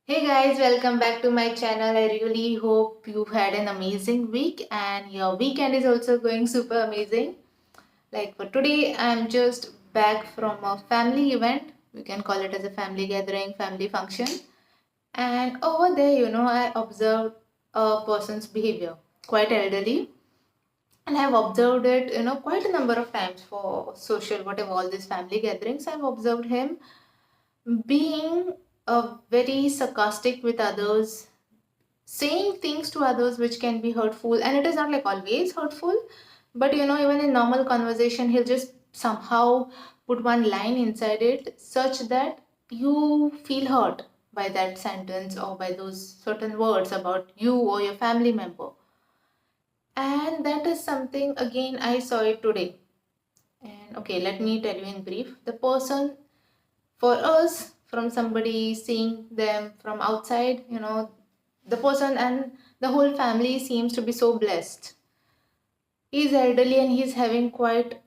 Hey guys, welcome back to my channel. I really hope you've had an amazing week and your weekend is also going super amazing. Like for today, I'm just back from a family event. We can call it as a family gathering, family function. And over there, I observed a person's behavior, quite elderly. And I've observed it, quite a number of times for social, whatever, all these family gatherings. I've observed him being very sarcastic with others, saying things to others which can be hurtful, and it is not like always hurtful, but even in normal conversation he'll just somehow put one line inside it such that you feel hurt by that sentence or by those certain words about you or your family member. And that is something again I saw it today. And okay, let me tell you in brief. The person, for us, from somebody seeing them from outside, the person and the whole family seems to be so blessed. He's elderly and he's having quite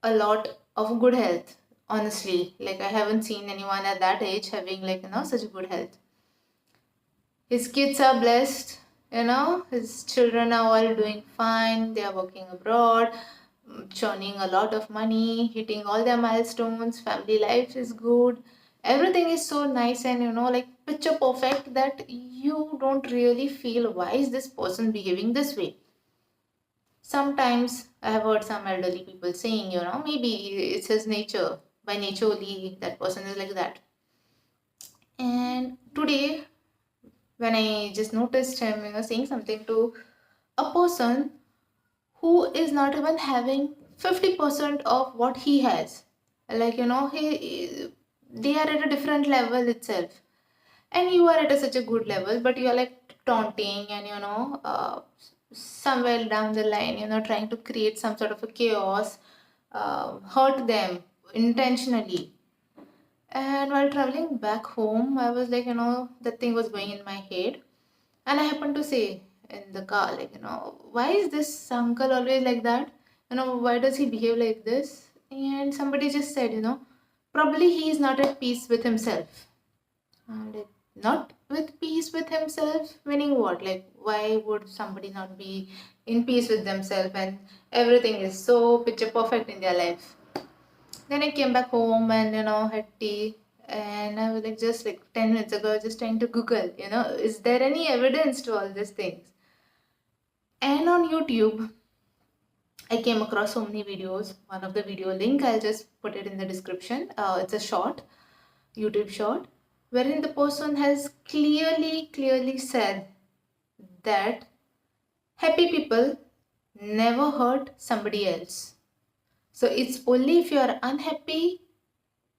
a lot of good health. Honestly, like I haven't seen anyone at that age having such a good health. His kids are blessed, his children are all doing fine. They are working abroad, churning a lot of money, hitting all their milestones. Family life is good. Everything is so nice and like picture perfect that you don't really feel why is this person behaving this way. Sometimes I have heard some elderly people saying, maybe it's his nature. By nature only that person is like that. And today when I just noticed him, saying something to a person who is not even having 50% of what he has. Like, they are at a different level itself. And you are at such a good level, but you are like taunting and, somewhere down the line, trying to create some sort of a chaos, hurt them intentionally. And while traveling back home, I was like, that thing was going in my head. And I happened to say in the car, like, why is this uncle always like that? Why does he behave like this? And somebody just said, probably he is not at peace with himself. And like, not with peace with himself, meaning what? Like, why would somebody not be in peace with themselves and everything is so picture perfect in their life? Then I came back home and had tea, and I was like just like 10 minutes ago just trying to Google, is there any evidence to all these things? And on YouTube, I came across so many videos. One of the video link I'll just put it in the description. It's a short, YouTube short, wherein the person has clearly said that happy people never hurt somebody else. So it's only if you are unhappy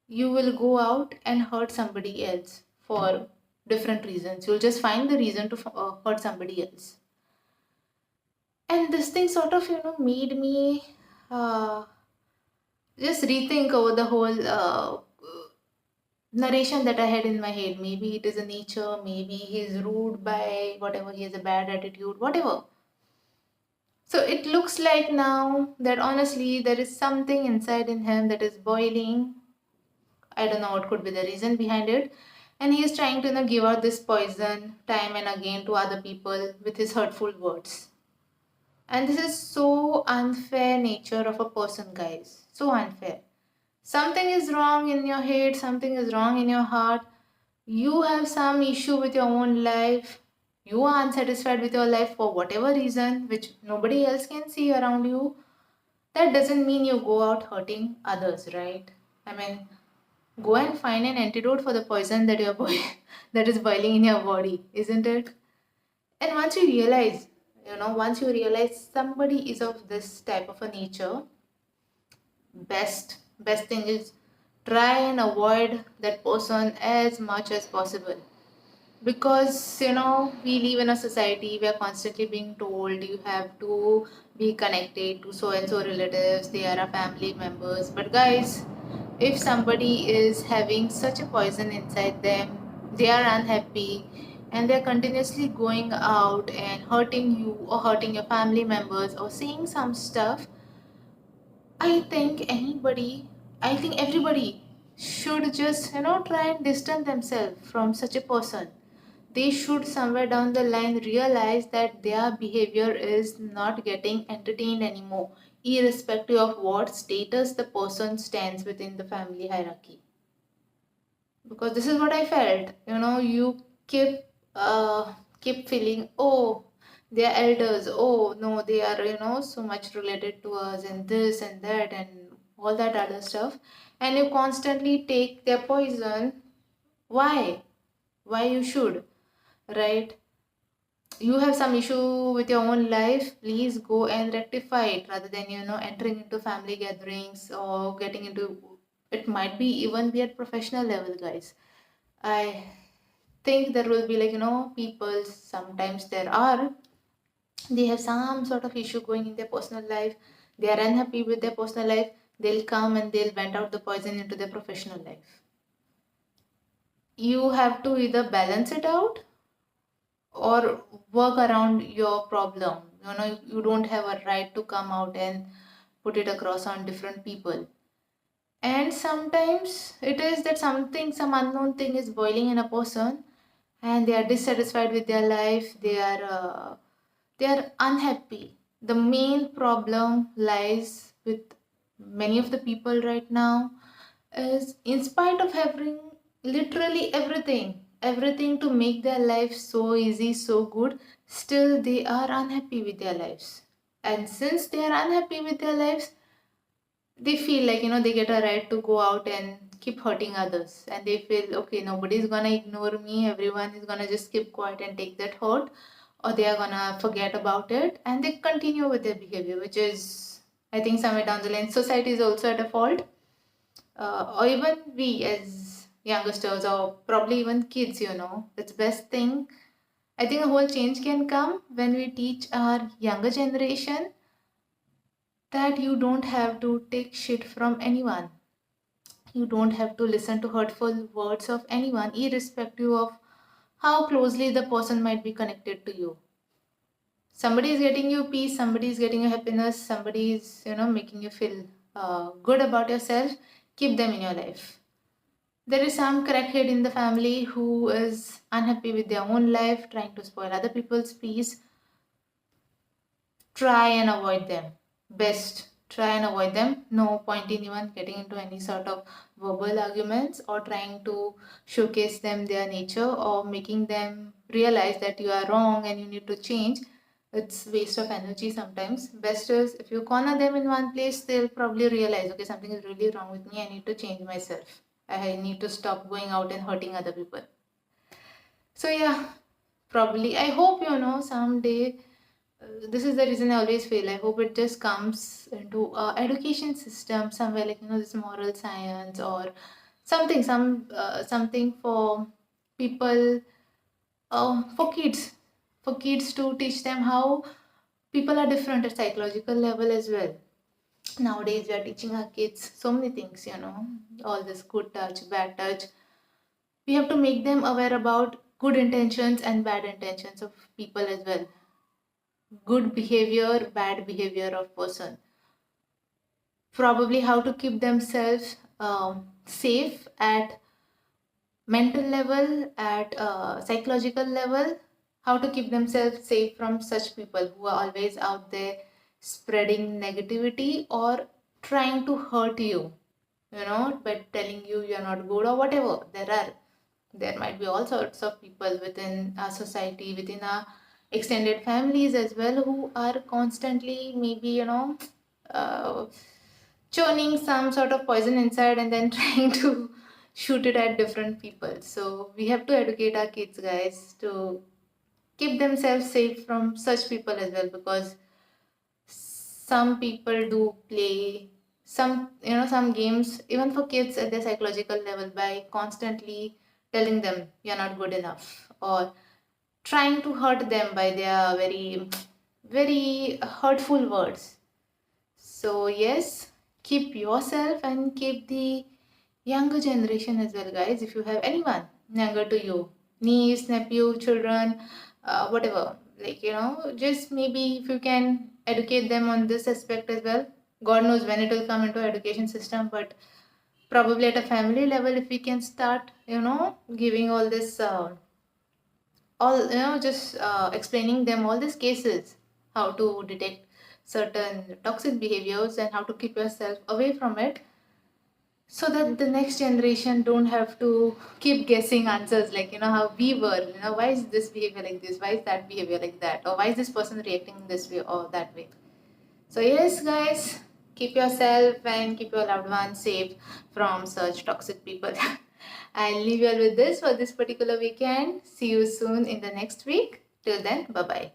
you will go out and hurt somebody else for different reasons. You'll just find the reason to hurt somebody else. And this thing sort of, made me uh, just rethink over the whole narration that I had in my head. Maybe it is a nature, maybe he's rude by whatever, he has a bad attitude, whatever. So it looks like now that honestly there is something inside in him that is boiling. I don't know what could be the reason behind it. And he is trying to give out this poison time and again to other people with his hurtful words. And this is so unfair nature of a person, guys. So unfair. Something is wrong in your head, something is wrong in your heart. You have some issue with your own life. You are unsatisfied with your life for whatever reason, which nobody else can see around you. That doesn't mean you go out hurting others, right? I mean, go and find an antidote for the poison that that is boiling in your body, isn't it? And once you realize somebody is of this type of a nature, best thing is try and avoid that person as much as possible. Because we live in a society where constantly being told you have to be connected to so and so relatives, they are our family members. But guys, if somebody is having such a poison inside them, they are unhappy and they're continuously going out and hurting you or hurting your family members or saying some stuff, I think everybody should just try and distance themselves from such a person. they should somewhere down the line realize that their behavior is not getting entertained anymore, irrespective of what status the person stands within the family hierarchy. Because this is what I felt. You keep keep feeling, oh, they are elders, oh no, they are so much related to us and this and that and all that other stuff, and you constantly take their poison. Why you should, right? You have some issue with your own life, please go and rectify it, rather than entering into family gatherings or getting into, it might be even be at professional level, guys. I think there will be like people, sometimes there are, they have some sort of issue going in their personal life, they are unhappy with their personal life, they'll come and they'll vent out the poison into their professional life. You have to either balance it out or work around your problem. You don't have a right to come out and put it across on different people. And sometimes it is that some unknown thing is boiling in a person, and they are dissatisfied with their life, they are unhappy. The main problem lies with many of the people right now is, in spite of having literally everything to make their life so easy, so good, still they are unhappy with their lives. And since they are unhappy with their lives, they feel like they get a right to go out and keep hurting others, and they feel, okay, nobody's gonna ignore me, everyone is gonna just keep quiet and take that hurt, or they are gonna forget about it, and they continue with their behavior, which is, I think, somewhere down the line society is also at a fault. Or even we as youngsters, or probably even kids, it's best thing. I think a whole change can come when we teach our younger generation that you don't have to take shit from anyone. You don't have to listen to hurtful words of anyone, irrespective of how closely the person might be connected to you. Somebody is getting you peace, somebody is getting you happiness, somebody is, making you feel good about yourself. Keep them in your life. There is some crackhead in the family who is unhappy with their own life, trying to spoil other people's peace. Try and avoid them. Best, try and avoid them. No point in even getting into any sort of verbal arguments or trying to showcase them their nature or making them realize that you are wrong and you need to change. It's waste of energy sometimes. Best is, if you corner them in one place, they'll probably realize, okay, something is really wrong with me, I need to change myself, I need to stop going out and hurting other people. So yeah, probably, I hope someday, this is the reason I always feel, I hope it just comes into education system somewhere, like this moral science or something for people, for kids to teach them how people are different at psychological level as well. Nowadays we are teaching our kids so many things, all this good touch, bad touch. We have to make them aware about good intentions and bad intentions of people as well, good behavior, bad behavior of person, probably how to keep themselves safe at mental level, at psychological level, how to keep themselves safe from such people who are always out there spreading negativity or trying to hurt you, by telling you you're not good or whatever. There might be all sorts of people within our society, within our extended families as well, who are constantly maybe uh, churning some sort of poison inside and then trying to shoot it at different people. So we have to educate our kids, guys, to keep themselves safe from such people as well, because some people do play some games even for kids at their psychological level by constantly telling them you're not good enough, or trying to hurt them by their very very hurtful words. So yes, keep yourself and keep the younger generation as well, guys. If you have anyone younger to you, niece, nephew, children, whatever, like just maybe if you can educate them on this aspect as well. God knows when it will come into education system, but probably at a family level, if we can start giving all this all, just explaining them all these cases, how to detect certain toxic behaviors and how to keep yourself away from it, so that the next generation don't have to keep guessing answers, like how we were, why is this behavior like this, why is that behavior like that, or why is this person reacting this way or that way. So yes guys, keep yourself and keep your loved ones safe from such toxic people. I'll leave you all with this for this particular weekend. See you soon in the next week. Till then, bye bye.